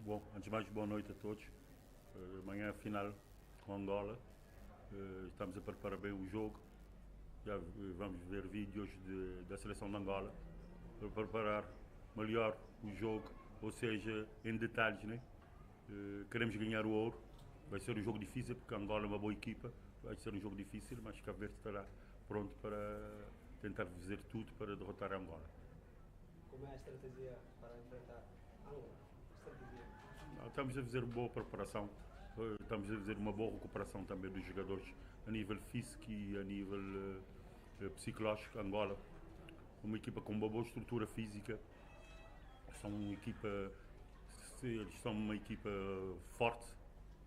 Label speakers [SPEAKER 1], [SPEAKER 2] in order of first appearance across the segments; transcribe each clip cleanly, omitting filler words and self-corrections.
[SPEAKER 1] Bom, antes de mais, boa noite a todos. Amanhã é a final com Angola. Estamos a preparar bem o jogo. Já vamos ver vídeos da seleção de Angola para preparar melhor o jogo, ou seja, em detalhes, né? Queremos ganhar o ouro. Vai ser um jogo difícil porque Angola é uma boa equipa. Vai ser um jogo difícil, mas Cabo Verde estará pronto para tentar fazer tudo para derrotar a Angola.
[SPEAKER 2] Como é a estratégia para enfrentar Angola? Estratégia.
[SPEAKER 1] Estamos a fazer boa preparação, estamos a fazer uma boa recuperação também dos jogadores a nível físico e a nível psicológico. Angola, uma equipa com uma boa estrutura física, são uma equipa, eles são uma equipa forte,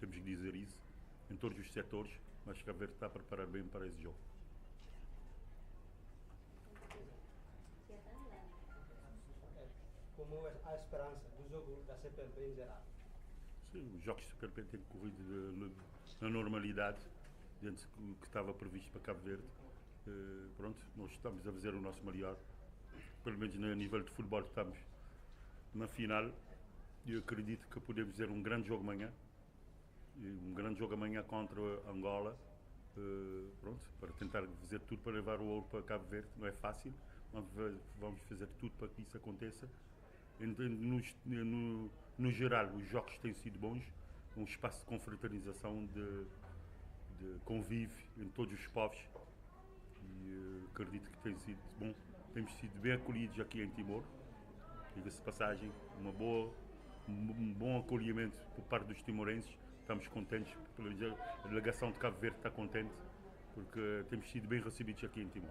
[SPEAKER 1] temos que dizer isso, em todos os setores, mas Cabo Verde está a preparar bem para esse jogo.
[SPEAKER 2] Como é a esperança do jogo da CPLP em geral?
[SPEAKER 1] Sim, os jogos de CPLP têm corrido na normalidade, dentro do que estava previsto para Cabo Verde. Pronto, nós estamos a fazer o nosso melhor, pelo menos no nível de futebol estamos na final. Eu acredito que podemos fazer um grande jogo amanhã, contra Angola, pronto, para tentar fazer tudo para levar o ouro para Cabo Verde. Não é fácil, mas vamos fazer tudo para que isso aconteça. No geral, os jogos têm sido bons, um espaço de confraternização, de convívio entre todos os povos, e acredito que tem sido bom. Temos sido bem acolhidos aqui em Timor, diga-se passagem, um bom acolhimento por parte dos timorenses. Estamos contentes, a delegação de Cabo Verde está contente, porque temos sido bem recebidos aqui em Timor.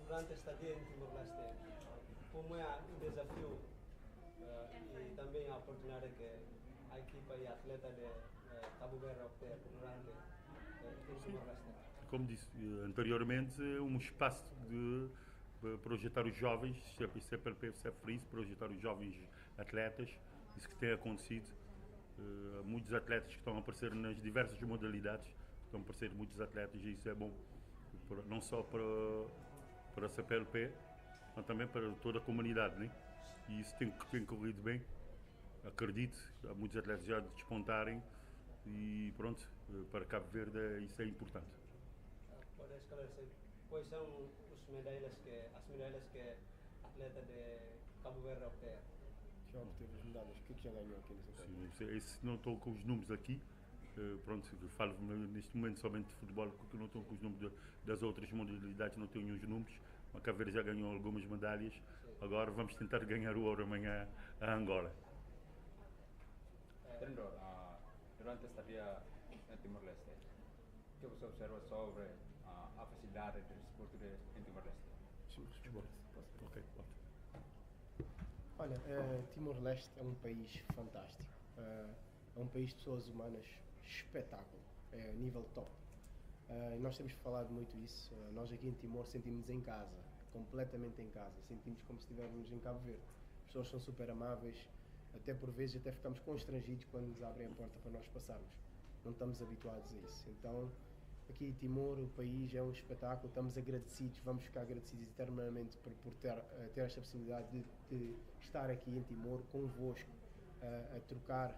[SPEAKER 2] Durante esta dia em Timor-Leste, como é o desafio e também a oportunidade que a equipa e a atleta de Cabo Verde obter durante em Timor-Leste?
[SPEAKER 1] Como disse anteriormente, um espaço de projetar os jovens, CPLP, CEFRIS, projetar os jovens atletas, isso que tem acontecido. Muitos atletas que estão a aparecer nas diversas modalidades, estão a aparecer muitos atletas, e isso é bom, não só para a CPLP, mas também para toda a comunidade, né? E isso tem corrido bem. Acredito, há muitos atletas já despontarem e pronto, para Cabo Verde isso é importante.
[SPEAKER 2] Pode esclarecer quais são as medalhas que a atleta de Cabo Verde obter?
[SPEAKER 3] Já obteve as medalhas, o que já ganhou aqui nessa prova?
[SPEAKER 1] Sim, esse não estou com os números aqui. Pronto, falo neste momento somente de futebol, porque não estou com os números das outras modalidades, não tenho os números. A Cabo Verde já ganhou algumas medalhas. Agora vamos tentar ganhar o ouro amanhã a Angola.
[SPEAKER 4] Treinador, durante esta dia em Timor-Leste, o que você observa sobre a facilidade dos portugueses em Timor-Leste?
[SPEAKER 1] Ok, pode.
[SPEAKER 3] Olha, Timor-Leste é um país fantástico. É um país de pessoas humanas espetáculo, é nível top. E nós temos falado muito isso. Nós aqui em Timor sentimos em casa, completamente em casa. Sentimos como se estivéssemos em Cabo Verde. As pessoas são super amáveis, até por vezes até ficamos constrangidos quando nos abrem a porta para nós passarmos. Não estamos habituados a isso. Então, aqui em Timor, o país é um espetáculo. Estamos agradecidos, vamos ficar agradecidos eternamente por ter esta possibilidade de estar aqui em Timor convosco, a trocar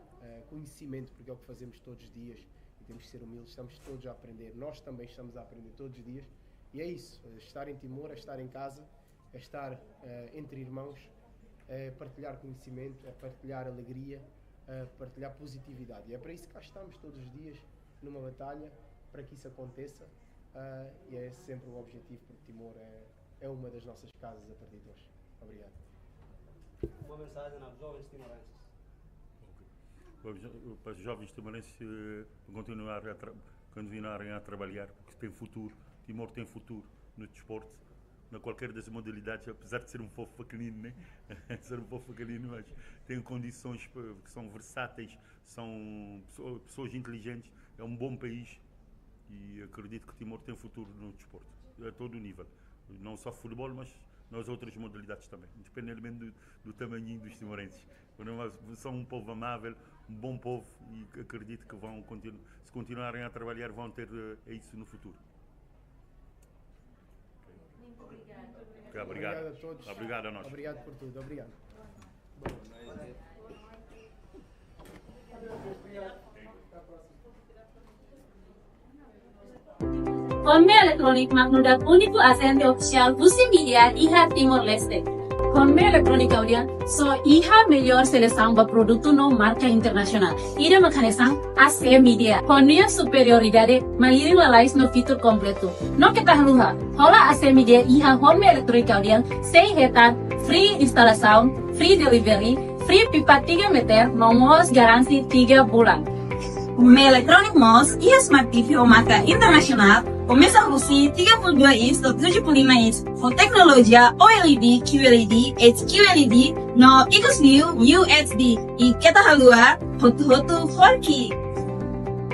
[SPEAKER 3] conhecimento, porque é o que fazemos todos os dias e temos que ser humildes, estamos todos a aprender, nós também estamos a aprender todos os dias e é isso, estar em Timor é estar em casa, é estar entre irmãos, é partilhar conhecimento, é partilhar alegria, é partilhar positividade e é para isso que cá estamos todos os dias numa batalha para que isso aconteça e é sempre o objetivo, porque Timor é uma das nossas casas a partir de hoje. Obrigado.
[SPEAKER 2] Uma mensagem aos jovens timorenses.
[SPEAKER 1] Para os jovens timorenses continuarem a trabalhar, porque tem futuro. Timor tem futuro no desporto, na qualquer das modalidades, apesar de ser um povo pequenino, né? Ser um povo pequenino, mas tem condições que são versáteis, são pessoas inteligentes, é um bom país e acredito que Timor tem futuro no desporto, a todo o nível, não só futebol, mas nas outras modalidades também, independentemente do tamanho dos timorenses. São um povo amável, um bom povo e acredito que vão se continuarem a trabalhar, vão ter isso no futuro.
[SPEAKER 5] Muito obrigado.
[SPEAKER 1] Obrigado
[SPEAKER 3] A todos.
[SPEAKER 1] Obrigado a nós.
[SPEAKER 3] Obrigado por tudo. Obrigado.
[SPEAKER 5] Conme Elektronik magnudat uniku asente official Busi Media Iha Timor Leste. Conme Elektronik audian so Iha melhor seleção para produto no marca internacional. Ida macanesang AC Media. Connia superioridade maliri lalais no fitur completo. No que tahluha. Hola AC Media Iha Conme Elektronik audian sei hetan free instalação, free delivery, free pipa 3 meter, nomos garansi 3 bulan.
[SPEAKER 6] Conme Elektronik Mos e a Smart TV ou marca internacional começa a produzir 32 inch ou 75 inch com tecnologia OLED, QLED, HQLED no Ecosview UHD e que tá halua hotu 4K.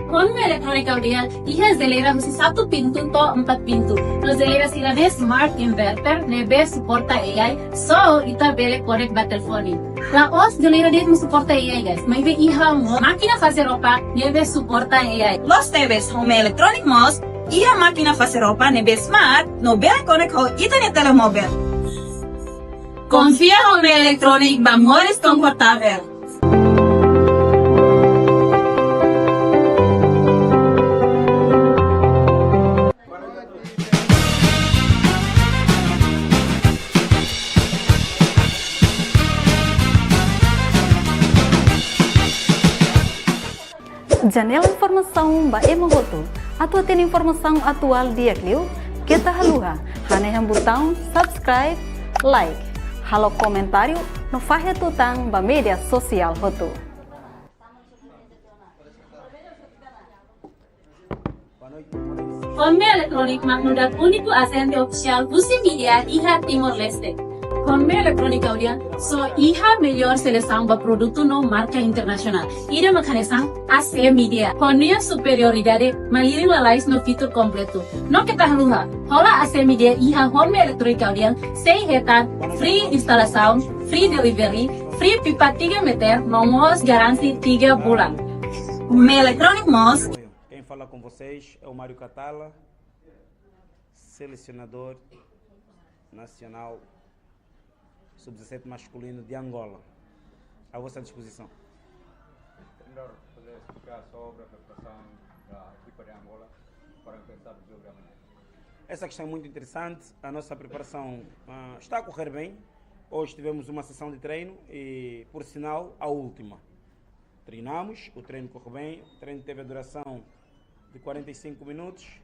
[SPEAKER 5] Conme Elektronik audian Iha geladeira husi 1 pintu to 4 pintu. No geladeira sirade smart inverter nebe suporta AI so ita bele connect ba telefone. La os geladeira det suporta AI guys. Mas ve Iha máquina fazer roupa nebe suporta AI.
[SPEAKER 6] Los TVs Conme Elektronik Mos e a máquina fazer roupa nebe smart no bele connect ho internet telemóvel. Confia Conme Elektronik ba mores confortável.
[SPEAKER 7] Janela informação ba Emohoto. Atua tem informação atual dia Clio. Kita haluha. Hane yang botão subscribe, like. Halo comentário no fahe tutang ba media sosial Hoto.
[SPEAKER 5] Conme Elektronik magnudat uniku asente official Busi Media Iha Timor Leste. Conme Elektronik audian so Iha melhor seleção para produto no marca internacional. Ida macanesang AC Media. Connia superioridade maliri lalais no fitur completo. No que tahluha. Hola AC Media Iha Conme Elektronik audian sei hetan free instalação, free delivery, free pipa 3 meter, nomos garansi 3 bulan.
[SPEAKER 6] Conme Elektronik Mos.
[SPEAKER 8] Quem fala com vocês é o Mário Catala, selecionador nacional sub-17 masculino de Angola. À vossa disposição.
[SPEAKER 4] Melhor poder explicar sobre a preparação da equipa de Angola para começar o jogo de amanhã.
[SPEAKER 8] Essa questão é muito interessante. A nossa preparação está a correr bem. Hoje tivemos uma sessão de treino e, por sinal, a última. Treinamos, o treino correu bem. O treino teve a duração de 45 minutos,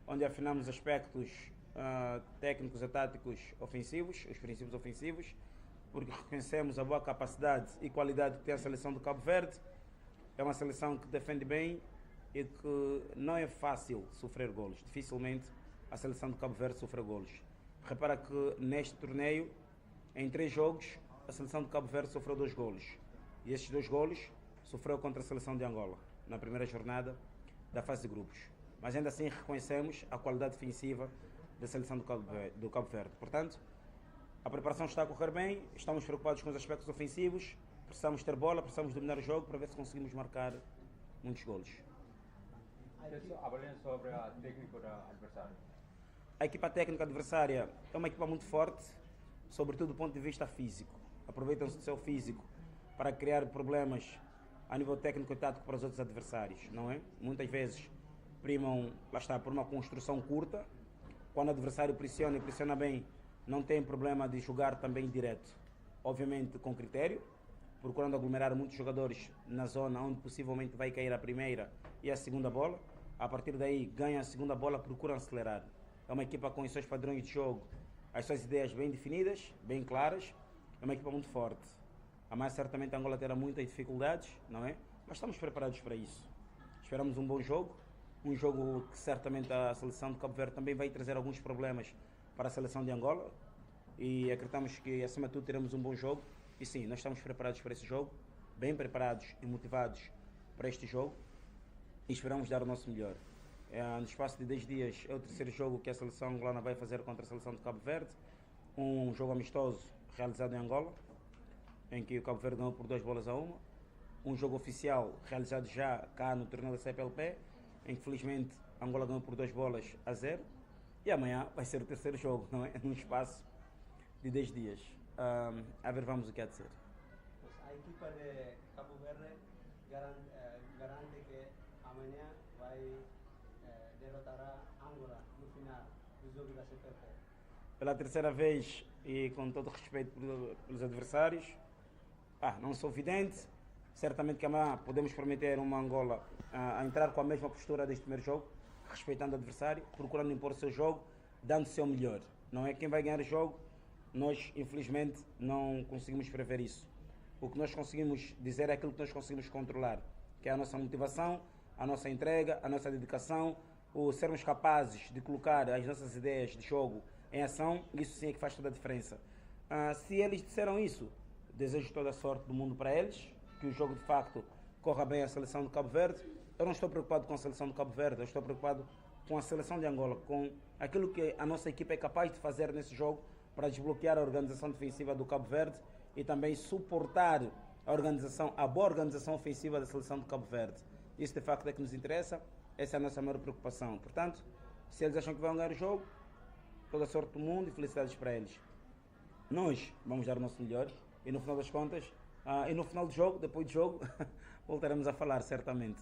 [SPEAKER 8] onde afinamos aspectos técnicos e táticos ofensivos, os princípios ofensivos, porque reconhecemos a boa capacidade e qualidade que tem a seleção do Cabo Verde. É uma seleção que defende bem e que não é fácil sofrer golos. Dificilmente a seleção do Cabo Verde sofre golos. Repara que neste torneio, em 3 jogos, a seleção do Cabo Verde sofreu 2 golos. E esses 2 golos sofreu contra a seleção de Angola, na primeira jornada da fase de grupos. Mas ainda assim reconhecemos a qualidade defensiva da seleção do Cabo Verde. Portanto, a preparação está a correr bem, estamos preocupados com os aspectos ofensivos, precisamos ter bola, precisamos dominar o jogo para ver se conseguimos marcar muitos golos.
[SPEAKER 4] Avaliando sobre a técnica do adversário.
[SPEAKER 8] A equipa técnica adversária é uma equipa muito forte, sobretudo do ponto de vista físico. Aproveitam-se do seu físico para criar problemas a nível técnico e tático para os outros adversários, não é? Muitas vezes primam, lá está, por uma construção curta. Quando o adversário pressiona e pressiona bem, não tem problema de jogar também direto. Obviamente com critério, procurando aglomerar muitos jogadores na zona onde possivelmente vai cair a primeira e a segunda bola. A partir daí, ganha a segunda bola, procuram acelerar. É uma equipa com os seus padrões de jogo, as suas ideias bem definidas, bem claras. É uma equipa muito forte. Amanhã certamente a Angola terá muitas dificuldades, não é? Mas estamos preparados para isso. Esperamos um bom jogo. Um jogo que certamente a seleção de Cabo Verde também vai trazer alguns problemas para a seleção de Angola. E acreditamos que, acima de tudo, teremos um bom jogo. E sim, nós estamos preparados para esse jogo, bem preparados e motivados para este jogo. E esperamos dar o nosso melhor. No espaço de 10 dias é o terceiro jogo que a seleção angolana vai fazer contra a seleção de Cabo Verde. Um jogo amistoso realizado em Angola, em que o Cabo Verde ganhou por 2-1. Um jogo oficial realizado já cá no torneio da CPLP, em que felizmente Angola ganhou por 2-0. E amanhã vai ser o terceiro jogo, não é? Num espaço de 10 dias. A ver, vamos o que há de ser.
[SPEAKER 2] equipa de Cabo Verde garante que amanhã vai derrotar a Angola no final do jogo da CPLP.
[SPEAKER 8] Pela terceira vez e com todo respeito pelos adversários, não sou vidente, certamente que amanhã podemos prometer uma Angola a entrar com a mesma postura deste primeiro jogo, respeitando o adversário, procurando impor o seu jogo, dando o seu melhor. Não é quem vai ganhar o jogo, nós infelizmente não conseguimos prever isso. O que nós conseguimos dizer é aquilo que nós conseguimos controlar, que é a nossa motivação, a nossa entrega, a nossa dedicação, o sermos capazes de colocar as nossas ideias de jogo em ação, isso sim é que faz toda a diferença. Se eles disseram isso, desejo toda a sorte do mundo para eles, que o jogo de facto corra bem a seleção do Cabo Verde. Eu não estou preocupado com a seleção do Cabo Verde, eu estou preocupado com a seleção de Angola, com aquilo que a nossa equipa é capaz de fazer nesse jogo para desbloquear a organização defensiva do Cabo Verde e também suportar a boa organização ofensiva da seleção do Cabo Verde. Isso de facto é que nos interessa, essa é a nossa maior preocupação. Portanto, se eles acham que vão ganhar o jogo, toda a sorte do mundo e felicidades para eles. Nós vamos dar o nosso melhor e no final das contas, e no final do jogo, depois do jogo, voltaremos a falar certamente.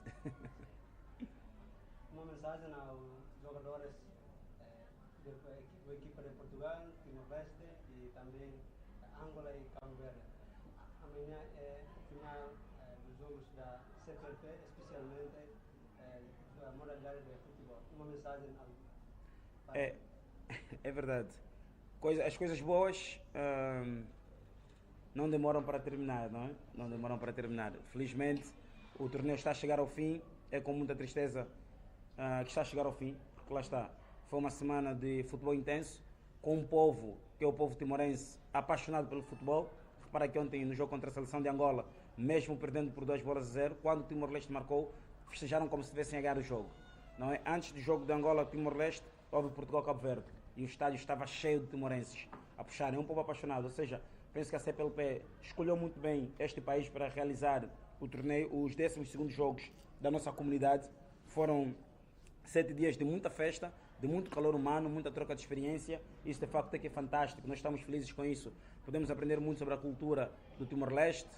[SPEAKER 2] Uma mensagem aos jogadores da equipa de Portugal, Timor-Leste e também Angola e Cabo Verde. Amanhã é o final dos jogos da CPLP, especialmente da modalidade de futebol. Uma mensagem
[SPEAKER 8] É verdade. As coisas boas não demoram para terminar, não é? Não demoram para terminar. Felizmente, o torneio está a chegar ao fim. É com muita tristeza que está a chegar ao fim, porque lá está. Foi uma semana de futebol intenso, com um povo, que é o povo timorense, apaixonado pelo futebol. Repara que ontem, no jogo contra a seleção de Angola, mesmo perdendo por 2-0, quando o Timor-Leste marcou, festejaram como se estivessem a ganhar o jogo. Não é? Antes do jogo de Angola-Timor-Leste, houve Portugal-Cabo Verde. E o estádio estava cheio de timorenses a puxarem. É um povo apaixonado. Ou seja, penso que a CPLP escolheu muito bem este país para realizar o torneio. Os 12º jogos da nossa comunidade foram 7 dias de muita festa, de muito calor humano, muita troca de experiência. Isso de facto é que é fantástico. Nós estamos felizes com isso. Podemos aprender muito sobre a cultura do Timor-Leste,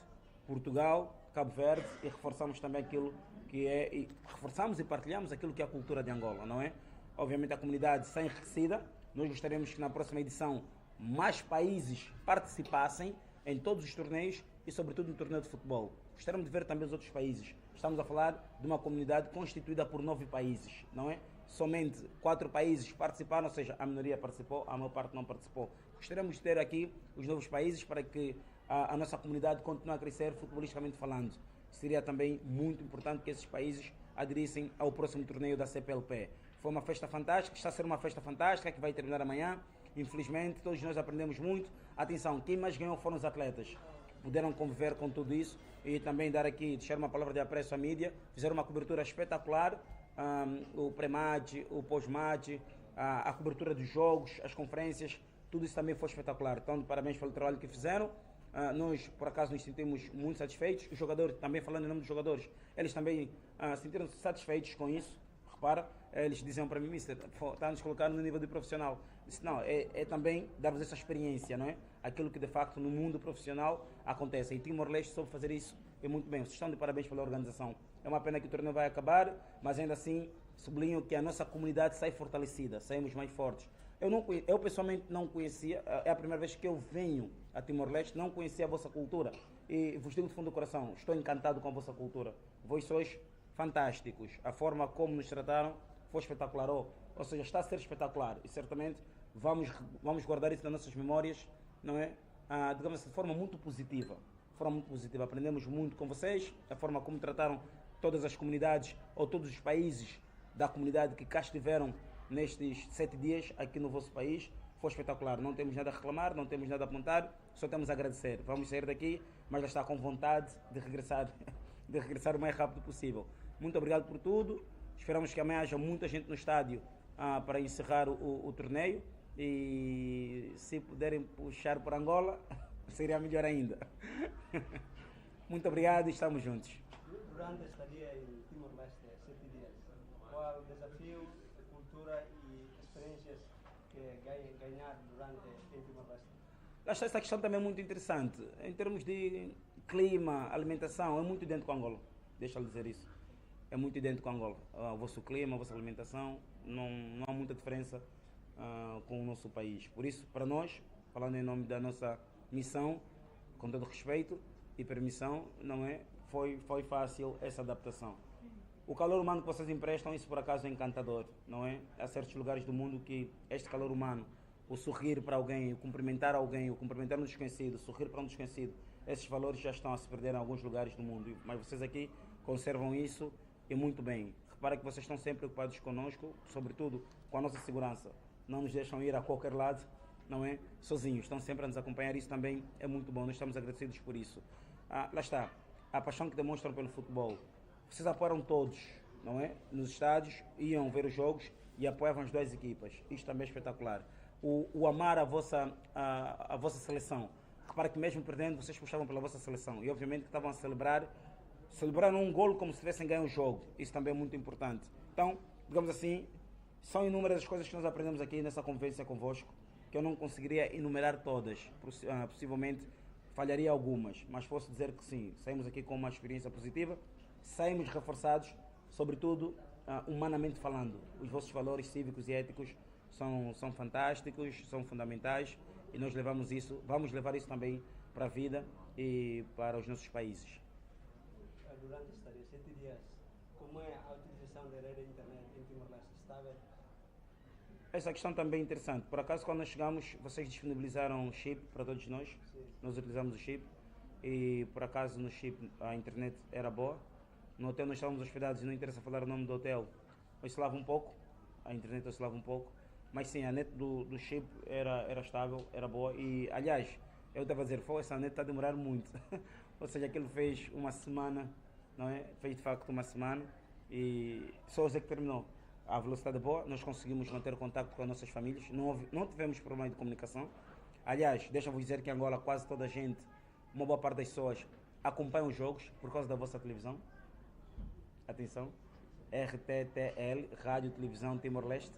[SPEAKER 8] Portugal, Cabo Verde e reforçamos também aquilo que é... reforçamos e partilhamos aquilo que é a cultura de Angola, não é? Obviamente a comunidade está enriquecida. Nós gostaríamos que na próxima edição mais países participassem em todos os torneios e sobretudo no torneio de futebol. Gostaríamos de ver também os outros países. Estamos a falar de uma comunidade constituída por 9 países, não é? Somente 4 países participaram, ou seja, a minoria participou, a maior parte não participou. Gostaríamos de ter aqui os novos países para que a nossa comunidade continue a crescer futebolisticamente falando. Seria também muito importante que esses países aderissem ao próximo torneio da CPLP. Foi uma festa fantástica, está a ser uma festa fantástica que vai terminar amanhã. Infelizmente, todos nós aprendemos muito. Atenção, quem mais ganhou foram os atletas, que puderam conviver com tudo isso e também deixar uma palavra de apreço à mídia. Fizeram uma cobertura espetacular, o pré-match, o pós-match, a cobertura dos jogos, as conferências, tudo isso também foi espetacular. Então, parabéns pelo trabalho que fizeram. Nós, por acaso, nos sentimos muito satisfeitos. Os jogadores, também falando em nome dos jogadores, eles também sentiram-se satisfeitos com isso. Repara, eles diziam para mim, mister, está a nos colocar no nível de profissional. Disse, não, é também dar-vos essa experiência, não é? Aquilo que de facto no mundo profissional acontece. E Timor-Leste soube fazer isso e muito bem. Vocês estão de parabéns pela organização. É uma pena que o torneio vai acabar, mas ainda assim sublinho que a nossa comunidade sai fortalecida, saímos mais fortes. Eu pessoalmente não conhecia, é a primeira vez que eu venho a Timor-Leste, não conhecia a vossa cultura. E vos digo de fundo do coração, estou encantado com a vossa cultura. Vós sois fantásticos. A forma como nos trataram foi espetacular. Ou seja, está a ser espetacular. E certamente vamos guardar isso nas nossas memórias, não é? Digamos de forma muito positiva. Aprendemos muito com vocês, a forma como trataram todas as comunidades ou todos os países da comunidade que cá estiveram nestes 7 dias aqui no vosso país. Foi espetacular. Não temos nada a reclamar, não temos nada a apontar, só temos a agradecer. Vamos sair daqui, mas já está com vontade de regressar o mais rápido possível. Muito obrigado por tudo. Esperamos que amanhã haja muita gente no estádio para encerrar o torneio. E se puderem puxar por Angola, seria melhor ainda. Muito obrigado e estamos juntos.
[SPEAKER 2] Durante a estadia em Timor-Leste, 7 dias, qual o desafio, cultura e experiências que ganhar durante em Timor-Leste?
[SPEAKER 8] Acho essa questão também muito interessante. Em termos de clima, alimentação, é muito idêntico a Angola. Deixa eu dizer isso. É muito idêntico a Angola. O vosso clima, a vossa alimentação, não há muita diferença com o nosso país. Por isso, para nós, falando em nome da nossa missão, com todo respeito e permissão, não é? Foi fácil essa adaptação. O calor humano que vocês emprestam, isso por acaso é encantador, não é? Há certos lugares do mundo que este calor humano, o sorrir para alguém, o cumprimentar alguém, o cumprimentar um desconhecido, o sorrir para um desconhecido, esses valores já estão a se perder em alguns lugares do mundo. Mas vocês aqui conservam isso e muito bem. Repara que vocês estão sempre preocupados conosco, sobretudo com a nossa segurança. Não nos deixam ir a qualquer lado, não é? Sozinhos. Estão sempre a nos acompanhar. Isso também é muito bom. Nós estamos agradecidos por isso. Lá está. A paixão que demonstram pelo futebol. Vocês apoiaram todos, não é? Nos estádios, iam ver os jogos e apoiavam as duas equipas. Isto também é espetacular. O amar a vossa seleção. Repara que mesmo perdendo, vocês puxavam pela vossa seleção. E obviamente que estavam a celebraram um golo como se tivessem ganho o jogo. Isso também é muito importante. Então, digamos assim, são inúmeras as coisas que nós aprendemos aqui nessa convivência convosco, que eu não conseguiria enumerar todas. Possivelmente falharia algumas, mas posso dizer que sim, saímos aqui com uma experiência positiva, saímos reforçados, sobretudo humanamente falando. Os vossos valores cívicos e éticos são fantásticos, são fundamentais e nós vamos levar isso também para a vida e para os nossos países.
[SPEAKER 2] Durante esta 7 dias, como é a utilização da rede internet em Timor-Leste? Está bem?
[SPEAKER 8] Essa questão também é interessante. Por acaso, quando nós chegamos, vocês disponibilizaram chip para todos nós.
[SPEAKER 2] Sim.
[SPEAKER 8] Nós utilizamos o chip e, por acaso, no chip a internet era boa. No hotel nós estávamos hospedados e não interessa falar o nome do hotel. Oscilava um pouco, a internet oscilava um pouco. Mas sim, a net do chip era estável, era boa. E, aliás, eu estava a dizer, essa net está a demorar muito. Ou seja, aquilo fez uma semana, não é? Fez de facto uma semana e só hoje é que terminou. A velocidade é boa, nós conseguimos manter contato com as nossas famílias, não tivemos problema de comunicação. Aliás, deixa-vos dizer que em Angola quase toda a gente, uma boa parte das pessoas, acompanha os jogos por causa da vossa televisão. Atenção, RTTL, Rádio Televisão Timor-Leste.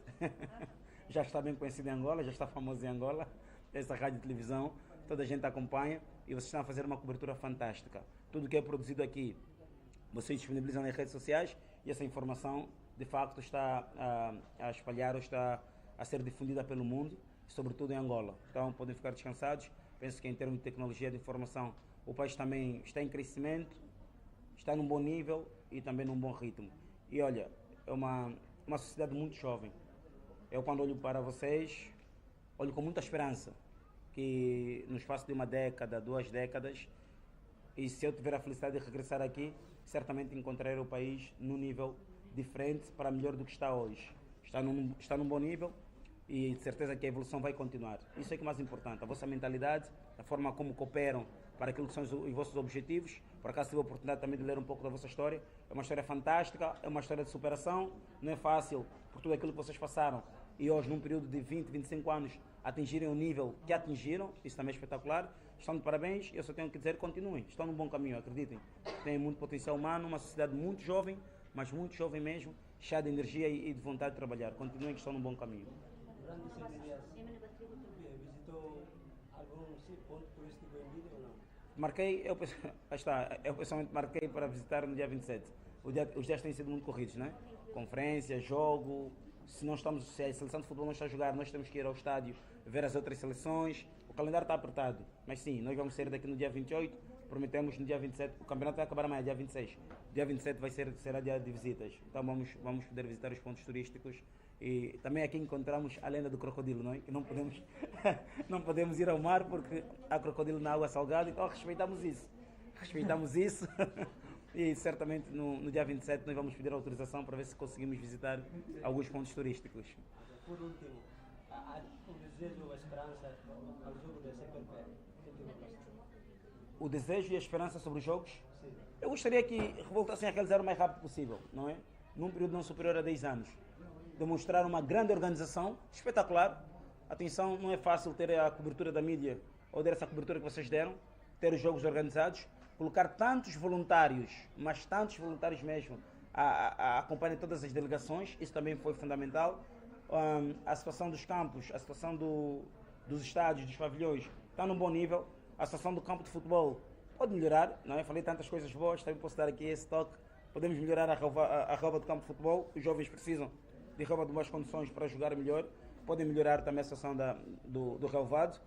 [SPEAKER 8] Já está bem conhecido em Angola, já está famoso em Angola. Essa rádio televisão, toda a gente acompanha e vocês estão a fazer uma cobertura fantástica. Tudo que é produzido aqui, vocês disponibilizam nas redes sociais e essa informação de facto está a espalhar ou está a ser difundida pelo mundo, sobretudo em Angola. Então podem ficar descansados. Penso que em termos de tecnologia de informação, o país também está em crescimento, está num bom nível e também num bom ritmo. E olha, é uma sociedade muito jovem. Eu quando olho para vocês, olho com muita esperança que no espaço de uma década, 2 décadas, e se eu tiver a felicidade de regressar aqui, certamente encontrarei o país num nível diferente para melhor do que está hoje. Está num bom nível e de certeza que a evolução vai continuar. Isso é que é mais importante, a vossa mentalidade, a forma como cooperam para aquilo que são os vossos objetivos. Por acaso tive a oportunidade também de ler um pouco da vossa história. É uma história fantástica, é uma história de superação, não é fácil por tudo aquilo que vocês passaram e hoje num período de 20, 25 anos atingirem o nível que atingiram, isso também é espetacular. Estão de parabéns, eu só tenho que dizer, continuem, estão num bom caminho, acreditem. Têm muito potencial humano, uma sociedade muito jovem, mas muito jovem mesmo, cheia de energia e de vontade de trabalhar. Continuem que estão num bom caminho.
[SPEAKER 2] Durante 7 dias, visitou algum ponto turístico em vídeo ou não?
[SPEAKER 8] Marquei, eu pessoalmente marquei para visitar no dia 27. Os dias têm sido muito corridos, né? Conferência, jogo. Se a seleção de futebol não está a jogar, nós temos que ir ao estádio ver as outras seleções. O calendário está apertado, mas sim, nós vamos sair daqui no dia 28, prometemos no dia 27, o campeonato vai acabar amanhã, dia 26. Dia 27 será dia de visitas, então vamos poder visitar os pontos turísticos e também aqui encontramos a lenda do crocodilo, não é? Que não podemos ir ao mar porque há crocodilo na água salgada, então respeitamos isso. E certamente no dia 27 nós vamos pedir autorização para ver se conseguimos visitar alguns pontos turísticos.
[SPEAKER 2] Por último, o desejo ou a esperança ao jogo da CPP em Timor-Leste?
[SPEAKER 8] O desejo e a esperança sobre os jogos?
[SPEAKER 2] Sim.
[SPEAKER 8] Eu gostaria que voltassem a realizar o mais rápido possível, não é? Num período não superior a 10 anos. Demonstrar uma grande organização, espetacular. Atenção, não é fácil ter a cobertura da mídia ou ter essa cobertura que vocês deram, ter os jogos organizados, colocar tantos voluntários, mas tantos voluntários mesmo, a acompanhar todas as delegações, isso também foi fundamental. A situação dos campos, a situação dos estádios, dos pavilhões, está num bom nível. A situação do campo de futebol Pode melhorar, não é? Falei tantas coisas boas, também posso dar aqui esse toque. Podemos melhorar a relva do campo de futebol. Os jovens precisam de relva de boas condições para jogar melhor. Podem melhorar também a situação do relvado.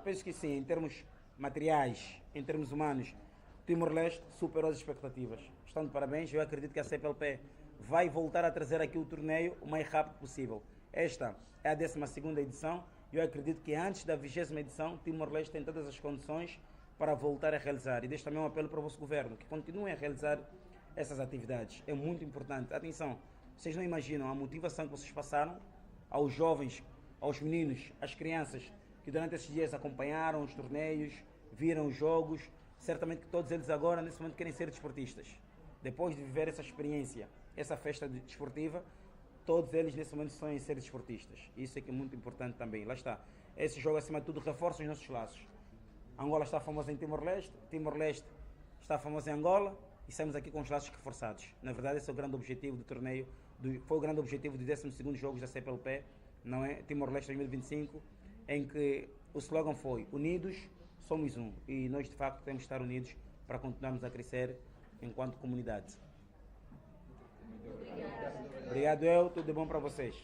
[SPEAKER 8] Penso que sim, em termos materiais, em termos humanos, Timor-Leste superou as expectativas. Estão de parabéns. Eu acredito que a CPLP vai voltar a trazer aqui o torneio o mais rápido possível. Esta é a 12ª edição. Eu acredito que antes da 20ª edição, Timor-Leste tem todas as condições para voltar a realizar. E deixo também um apelo para o vosso governo, que continuem a realizar essas atividades. É muito importante. Atenção, vocês não imaginam a motivação que vocês passaram aos jovens, aos meninos, às crianças, que durante esses dias acompanharam os torneios, viram os jogos. Certamente que todos eles agora, nesse momento, querem ser desportistas. Depois de viver essa experiência, essa festa desportiva, todos eles nesse momento sonham em ser desportistas. Isso é que é muito importante também. Lá está. Esse jogo, acima de tudo, reforça os nossos laços. Angola está famosa em Timor-Leste, Timor-Leste está famosa em Angola e estamos aqui com os laços reforçados. Na verdade, esse é o grande objetivo do torneio, foi o grande objetivo dos 12º Jogos da CPLP, não é? Timor-Leste 2025, em que o slogan foi Unidos, somos um. E nós, de facto, temos que estar unidos para continuarmos a crescer enquanto comunidade. Obrigado, tudo de bom para vocês.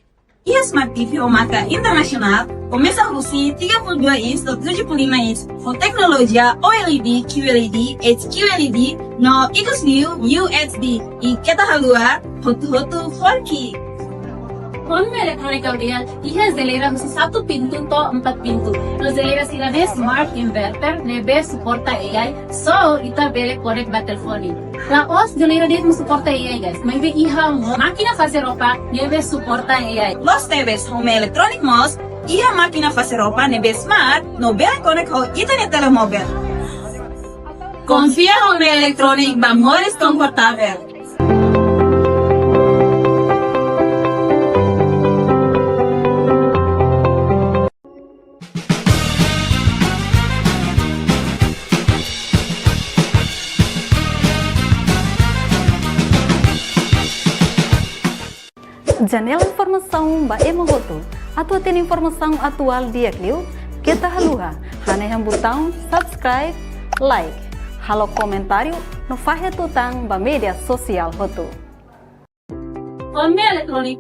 [SPEAKER 6] E a Smart TV ou marca internacional começa a produzir 32 inch do 75 inch com tecnologia OLED, QLED, HQLED no exclusivo UHD e kita haluar foto-foto 4K.
[SPEAKER 5] Konmi Electronic Audian, ia zelera mesti 1 pintu to 4 pintu. No zelera sila ne smart inverter, nebe suporta AI, so ita bele connect ba telefoni. La os zelera det suporta AI guys. May be iha mo máquina fazer roupa, nebe suporta AI.
[SPEAKER 6] Los TVs Home Electronic Mos e a máquina fazer roupa nebe smart no bele connect ho internet telemóvel. Confia Home Electronic ba mores confortável.
[SPEAKER 7] Janela informação ba emogoto. Atua tem informação atual dia Clio. Kita haluha. Haneham botão subscribe, like. Halo comentário no fahe tutang ba media sosial hoto.
[SPEAKER 5] Konmi Electronic